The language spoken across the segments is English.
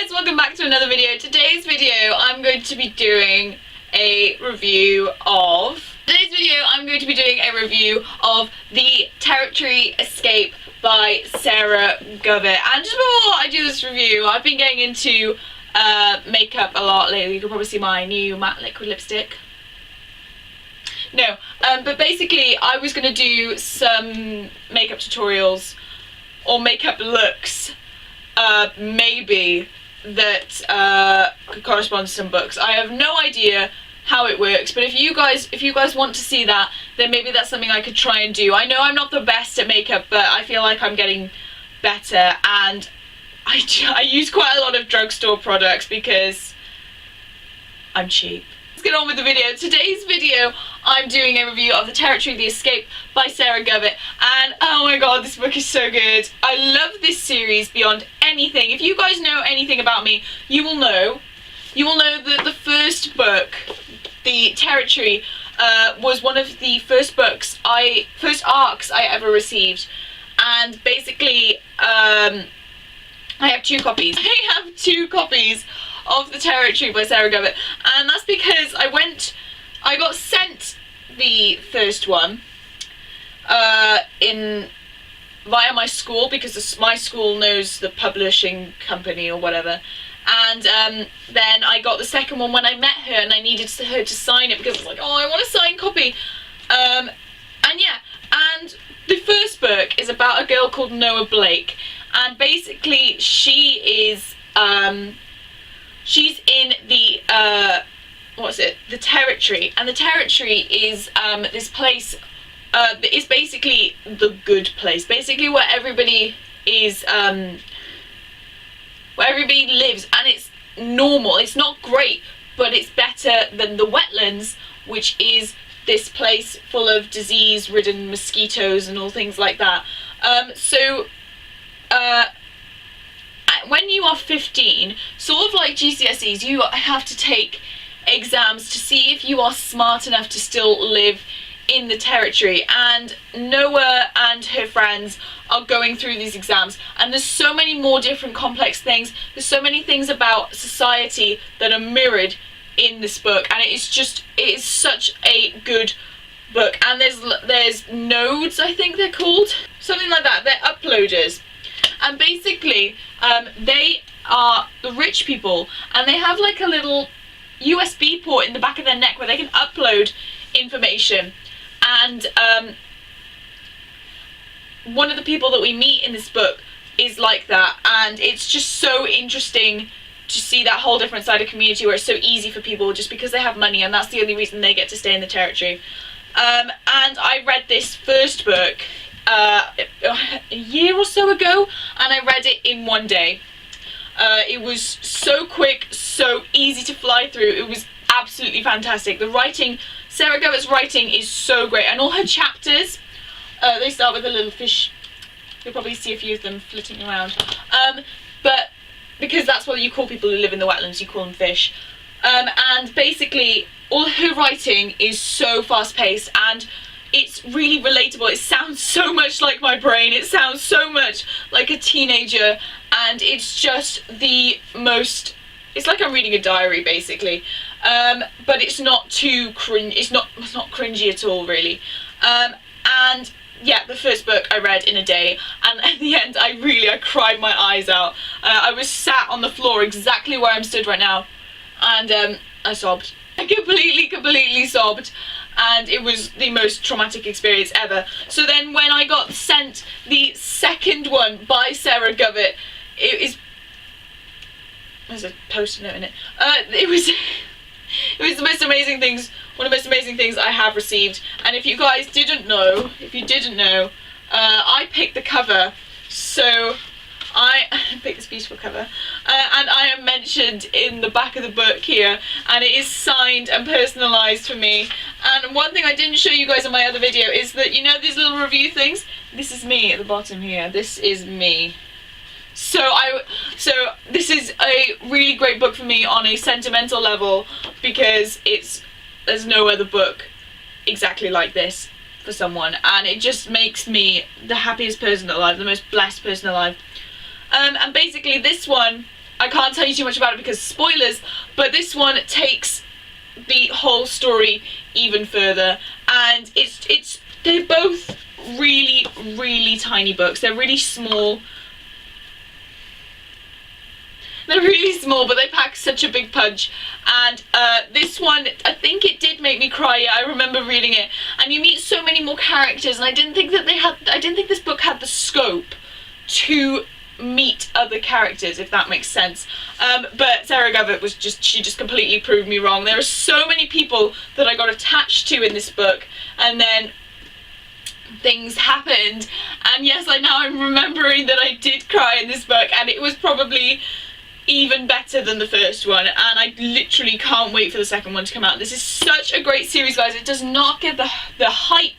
guys, welcome back to another video. Today's video I'm going to be doing a review of The Territory Escape by Sarah Govett. And just before I do this review, I've been getting into makeup a lot lately. You can probably see my new matte liquid lipstick. No, but basically I was going to do some makeup tutorials or makeup looks maybe that could correspond to some books. I have no idea how it works, but if you guys want to see that, then maybe that's something I could try and do. I know I'm not the best at makeup, but I feel like I'm getting better, and I use quite a lot of drugstore products because I'm cheap. Let's get on with the video. Today's video I'm doing a review of The Territory, The Escape by Sarah Govett, and oh my god, this book is so good. I love this series beyond anything. If you guys know anything about me, you will know that the first book, The Territory, was one of the first arcs I ever received, and basically I have two copies. I have two copies of The Territory by Sarah Govett, and that's because I got sent the first one via my school, because my school knows the publishing company or whatever, and then I got the second one when I met her, and I needed her to sign it because I was like, oh, I want a signed copy. And yeah, and the first book is about a girl called Noah Blake, and basically she is she's in the the Territory, and the Territory is this place that is basically the good place, basically where everybody is, where everybody lives, and it's normal. It's not great, but it's better than the wetlands, which is this place full of disease-ridden mosquitoes and all things like that. When you are 15, sort of like GCSEs, you have to take exams to see if you are smart enough to still live in the Territory, and Noah and her friends are going through these exams, and there's so many more different complex things. There's so many things about society that are mirrored in this book, and it is such a good book. And there's nodes, I think they're called, something like that. They're uploaders, and basically they are the rich people, and they have like a little USB port in the back of their neck where they can upload information. And one of the people that we meet in this book is like that, and it's just so interesting to see that whole different side of community where it's so easy for people just because they have money, and that's the only reason they get to stay in the Territory. And I read this first book a year or so ago, and I read it in one day. It was so quick, so easy to fly through. It was absolutely fantastic. The writing, Sarah Govett's writing is so great, and all her chapters, they start with a little fish. You'll probably see a few of them flitting around. But because that's what you call people who live in the wetlands, you call them fish. And basically, all her writing is so fast-paced, and it's really relatable. It sounds so much like my brain. It sounds so much like a teenager, and it's just the most... It's like I'm reading a diary, basically. But it's not too cringe. It's not cringy at all, really. And yeah, the first book I read in a day, and at the end I cried my eyes out. I was sat on the floor exactly where I'm stood right now, and I sobbed. I completely sobbed, and it was the most traumatic experience ever. So then when I got sent the second one by Sarah Govett, there's a post-it note in it. It was the most amazing things, one of the most amazing things I have received. And if you guys didn't know, I picked the cover, so I picked this beautiful cover, and I am mentioned in the back of the book here, and it is signed and personalised for me. And one thing I didn't show you guys in my other video is that, you know these little review things? This is me at the bottom here. This is me. So this is a really great book for me on a sentimental level, because there's no other book exactly like this for someone, and it just makes me the happiest person alive, the most blessed person alive. And basically this one I can't tell you too much about it because spoilers, but this one takes the whole story even further, and they're both really tiny books. They're really small. They're really small, but they pack such a big punch. And this one, I think it did make me cry. Yeah, I remember reading it, and you meet so many more characters, and I didn't think this book had the scope to meet other characters, if that makes sense. But Sarah Govett she just completely proved me wrong. There are so many people that I got attached to in this book, and then things happened, and yes, I'm remembering that I did cry in this book, and it was probably even better than the first one, and I literally can't wait for the second one to come out. This is such a great series, guys. It does not get the hype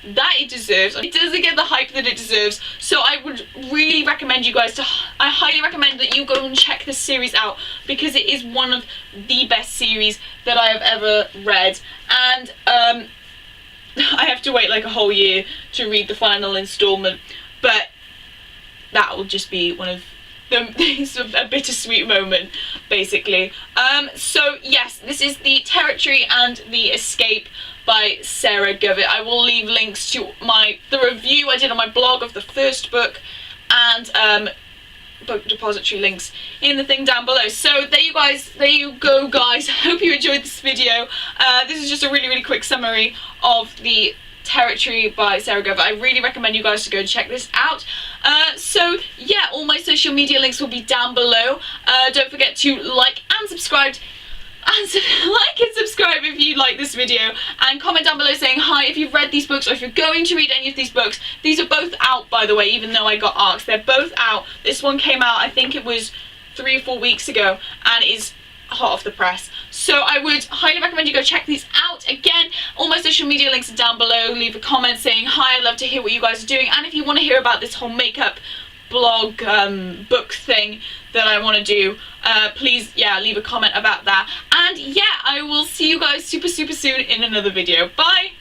that it deserves. It doesn't get the hype that it deserves, so I would really recommend you guys I highly recommend that you go and check this series out, because it is one of the best series that I have ever read. And I have to wait like a whole year to read the final installment, but that will just be one of it's a bittersweet moment, basically. So yes, this is The Territory and The Escape by Sarah Govett. I will leave links to the review I did on my blog of the first book, and book depository links in the thing down below. So there you go guys. I hope you enjoyed this video. This is just a really quick summary of The Territory by Sarah Govett. I really recommend you guys to go and check this out. So yeah, all my social media links will be down below. Don't forget to like and subscribe if you like this video, and comment down below saying hi if you've read these books, or if you're going to read any of these books. These are both out, by the way, even though I got asked. They're both out. This one came out, I think it was 3 or 4 weeks ago, and is hot off the press. So I would highly recommend you go check these out. Again, all my social media links are down below. Leave a comment saying hi. I'd love to hear what you guys are doing, and if you want to hear about this whole makeup blog book thing that I want to do, please leave a comment about that. And yeah, I will see you guys super soon in another video. Bye.